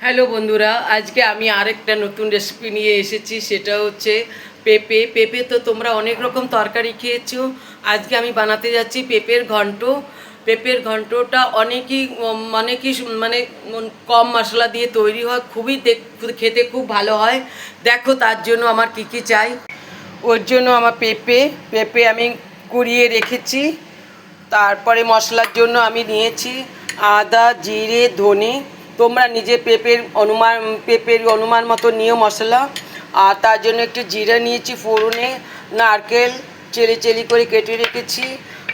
Hello বন্ধুরা, আজকে আমি আরেকটা নতুন রেসিপি নিয়ে এসেছি। সেটা হচ্ছে পেঁপে। পেঁপে তো তোমরা অনেক রকম তরকারি খেয়েছো। আজকে আমি বানাতে যাচ্ছি পেঁপের ঘন্ট। পেঁপের ঘন্টটা অনেকই কম মশলা দিয়ে তৈরি হয়, খেতে খুব ভালো হয়। দেখো তার জন্য আমার কি কি চাই। ওর জন্য আমার পেঁপে পেঁপে আমি কুড়িয়ে রেখেছি। তারপরে মশলার জন্য আমি নিয়েছি আদা, জিরে, ধনে। তোমরা নিজে পেঁপের অনুমান মতো নিও মশলা। আর তার জন্য একটু জিরা নিয়েছি ফোড়নে, নারকেল চেলি চেলি করে কেটে রেখেছি।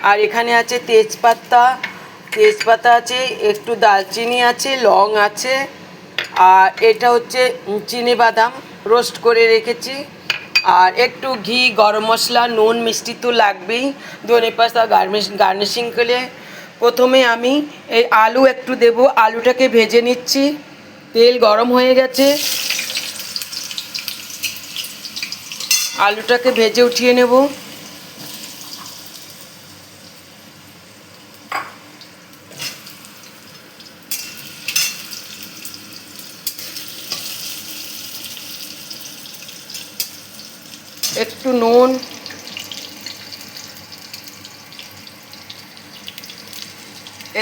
আর এখানে আছে তেজপাতা আছে, একটু দালচিনি আছে, লং আছে। আর এটা হচ্ছে চিনিবাদাম রোস্ট করে রেখেছি। আর একটু ঘি, গরম মশলা, নুন, মিষ্টি তো লাগবেই ধনে পাতা গার্নিশিং করে। প্রথমে আমি এই আলু একটু দেব, আলুটাকে ভেজে নিচ্ছি। তেল গরম হয়ে গেছে, আলুটাকে ভেজে উঠিয়ে নেব। একটু নুন,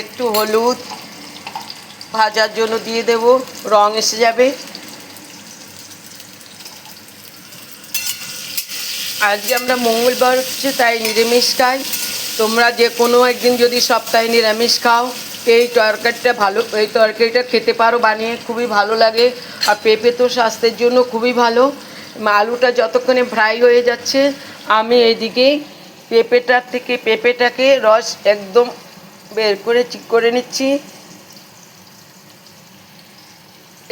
একটু হলুদ ভাজার জন্য দিয়ে দেব, রং এসে যাবে। আজকে আমরা মঙ্গলবার হচ্ছে, তাই নিরামিষ খাই। তোমরা যে কোনো একদিন যদি সপ্তাহে নিরামিষ খাও, এই তরকারিটা খেতে পারো বানিয়ে, খুবই ভালো লাগে। আর পেঁপে তো স্বাস্থ্যের জন্য খুবই ভালো। আলুটা যতক্ষণে ফ্রাই হয়ে যাচ্ছে, আমি এইদিকে পেঁপেটাকে রস একদম বের করে ঠিক করে নিচ্ছি।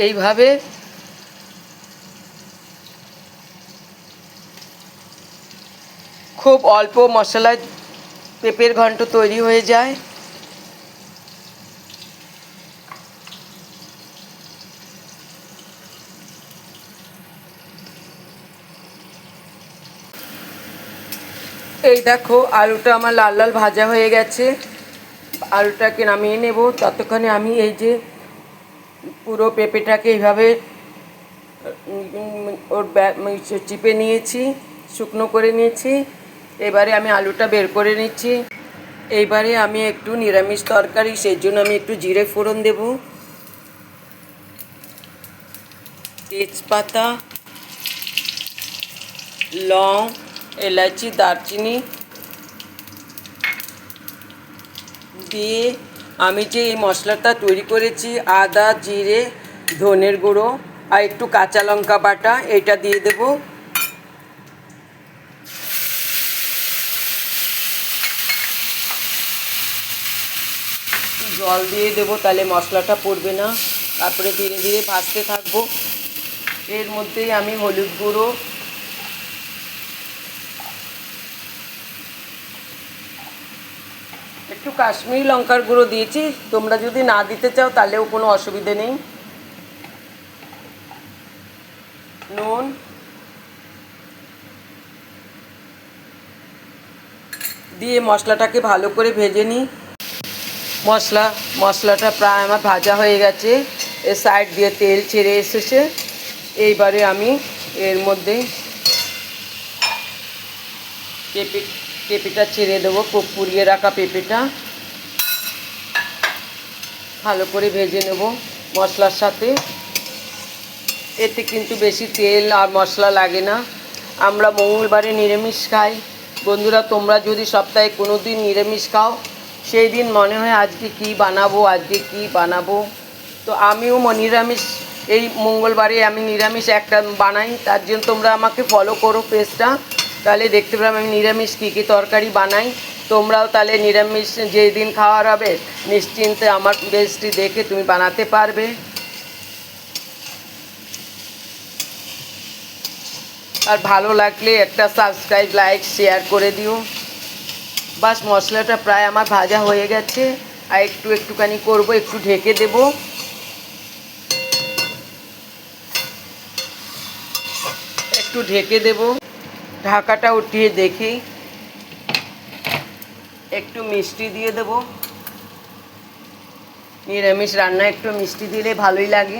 এইভাবে খুব অল্প মশলায় পেঁপের ঘন্ট তৈরি হয়ে যায়। এই দেখো আলুটা আমার লাল লাল ভাজা হয়ে গেছে। আলুটাকে নামিয়ে নেব। ততক্ষণে আমি এই যে পুরো পেঁপেটাকে এইভাবে চিপে নিয়েছি, শুকনো করে নিয়েছি। এবারে আমি আলুটা বের করে নিচ্ছি। এইবারে আমি একটু নিরামিষ তরকারি, সেই জন্য আমি একটু জিরে ফোড়ন দেব, তেজপাতা, লং, এলাচি, দারচিনি দিয়ে আমি যে এই মশলাটা তৈরি করেছি, আদা, জিরে, ধনের গুঁড়ো আর একটু কাঁচা লঙ্কা বাটা, এটা দিয়ে দেব। জল দিয়ে দেবো, তাহলে মশলাটা পড়বে না। তারপরে ধীরে ধীরে ভাজতে থাকবো। এর মধ্যেই আমি হলুদ গুঁড়ো, একটু কাশ্মীরি লঙ্কার গুঁড়ো দিয়েছি। তোমরা যদি না দিতে চাও তাহলেও কোনো অসুবিধে নেই। নুন, দিয়ে মশলাটাকে ভালো করে ভেজে নিই। মশলাটা প্রায় আমার ভাজা হয়ে গেছে, এর সাইড দিয়ে তেল ছেড়ে এসেছে। এইবারে আমি এর মধ্যে পেঁপেটা ছেড়ে দেবো, পুড়িয়ে রাখা পেঁপেটা ভালো করে ভেজে নেব মশলার সাথে। এতে কিন্তু বেশি তেল আর মশলা লাগে না। আমরা মঙ্গলবারে নিরামিষ খাই। বন্ধুরা, তোমরা যদি সপ্তাহে কোনো দিন নিরামিষ খাও, সেই দিন মনে হয় আজকে কি বানাবো। তো আমিও নিরামিষ, এই মঙ্গলবারে আমি নিরামিষ একটা বানাই। তার জন্য তোমরা আমাকে ফলো করো পেজটা, তাহলে দেখতে পাবে আমি নিরামিষ কী কী তরকারি বানাই। তোমরাও তাহলে নিরামিষ যেদিন খাওয়ার হবে, নিশ্চিন্তে আমার পেজটি দেখে তুমি বানাতে পারবে। আর ভালো লাগলে একটা সাবস্ক্রাইব, লাইক, শেয়ার করে দিও। বাস মশলাটা প্রায় আমার ভাজা হয়ে গেছে। আর একটুখানি করব, একটু ঢেকে দেব। একটু ঢেকে দেব, ঢাকাটা উঠিয়ে দেখি। একটু মিষ্টি দিয়ে দেব। নিরামিষ রান্নায় একটু মিষ্টি দিলে ভালোই লাগে।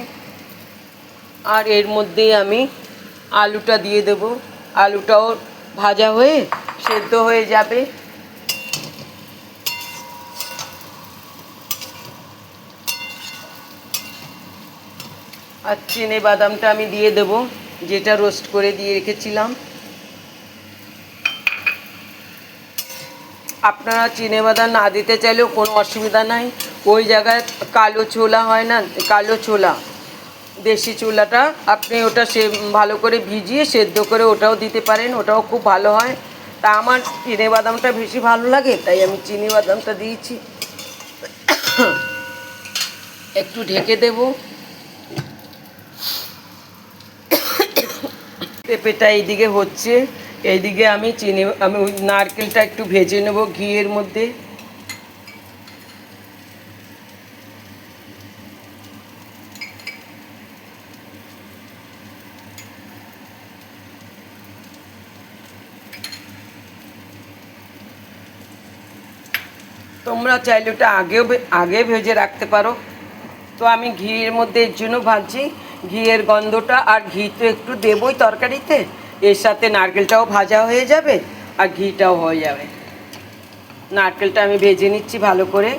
আর এর মধ্যেই আমি আলুটা দিয়ে দেব। আলুটাও ভাজা হয়ে সেদ্ধ হয়ে যাবে। আর চিনে বাদামটা আমি দিয়ে দেব, যেটা রোস্ট করে দিয়ে রেখেছিলাম। আপনারা চিনে বাদাম না দিতে চাইলেও কোনো অসুবিধা নাই। ওই জায়গায় কালো ছোলা হয় না, কালো ছোলা দেশি ছোলাটা, আপনি ওটা ভালো করে ভিজিয়ে সেদ্ধ করে ওটাও দিতে পারেন, ওটাও খুব ভালো হয়। তা আমার চিনে বাদামটা বেশি ভালো লাগে, তাই আমি চিনি বাদামটা দিয়েছি। একটু ঢেকে দেব। পেঁপেটা এইদিকে হচ্ছে, এইদিকে আমি ওই নারকেলটা একটু ভেজে নেব ঘিয়ের মধ্যে। তোমরা চাইলে ওটা আগে ভেজে রাখতে পারো। তো আমি ঘিয়ের মধ্যে এর জন্য ভাজছি, ঘিয়ের গন্ধটা, আর ঘি তো একটু দেবই তরকারিতে, এর সাথে নারকেলটাও ভাজা হয়ে যাবে আর ঘিটাও হয়ে যাবে। নারকেলটা আমি ভেজে নিচ্ছি ভালো করে,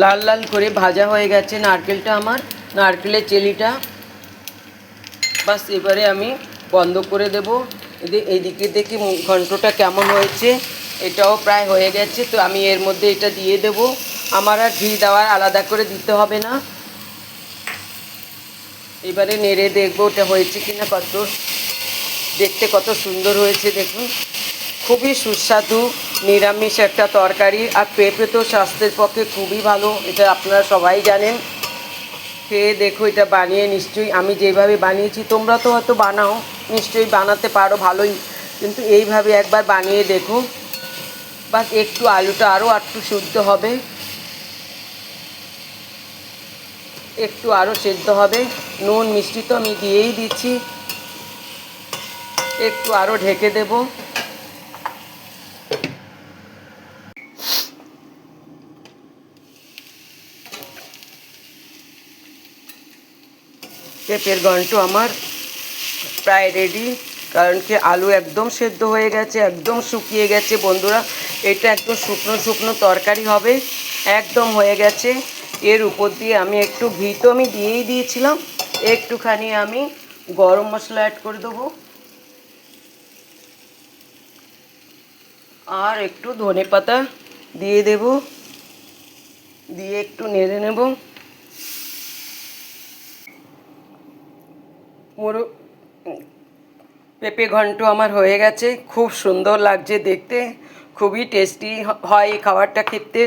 লাল লাল করে ভাজা হয়ে গেছে নারকেলটা আমার, নারকেলের চেলিটা। বাস এবারে আমি বন্ধ করে দেবো। এইদিকে দেখি ঘন্টটা কেমন হয়েছে, এটাও প্রায় হয়ে গেছে। তো আমি এর মধ্যে এটা দিয়ে দেব। আমার আর ঘি দেওয়ার আলাদা করে দিতে হবে না। এবারে নেড়ে দেখবো ওটা হয়েছে কিনা, দেখতে কত সুন্দর হয়েছে দেখুন। খুবই সুস্বাদু নিরামিষ একটা তরকারি। আর পেঁপে তো স্বাস্থ্যের পক্ষে খুবই ভালো, এটা আপনারা সবাই জানেন। খেয়ে দেখো, এটা বানিয়ে নিশ্চয়ই, আমি যেভাবে বানিয়েছি তোমরা তো হয়তো বানাও, নিশ্চয়ই বানাতে পারো ভালোই, কিন্তু এইভাবে একবার বানিয়ে দেখো। বাস একটু আলুটা আরও একটু সিদ্ধ হবে, একটু আরও সেদ্ধ হবে। নুন মিষ্টি তো আমি দিয়েই দিচ্ছি, একটু আরও ঢেকে দেব। পেঁপের ঘন্ট আমার প্রায় রেডি, কারণ কি আলু একদম সেদ্ধ হয়ে গেছে, একদম শুকিয়ে গেছে বন্ধুরা। এটা একদম শুকনো শুকনো তরকারি হবে, একদম হয়ে গেছে। এর উপর দিয়ে আমি একটু ঘি তো আমি দিয়েই দিয়েছিলাম, একটুখানি আমি গরম মশলা অ্যাড করে দেবো, আর একটু ধনেপাতা দিয়ে দেব, দিয়ে একটু নেড়ে নেব। মোরো পেঁপে ঘন্ট আমার হয়ে গেছে, খুব সুন্দর লাগছে দেখতে, খুবই টেস্টি হয় এই খাবারটা খেতে।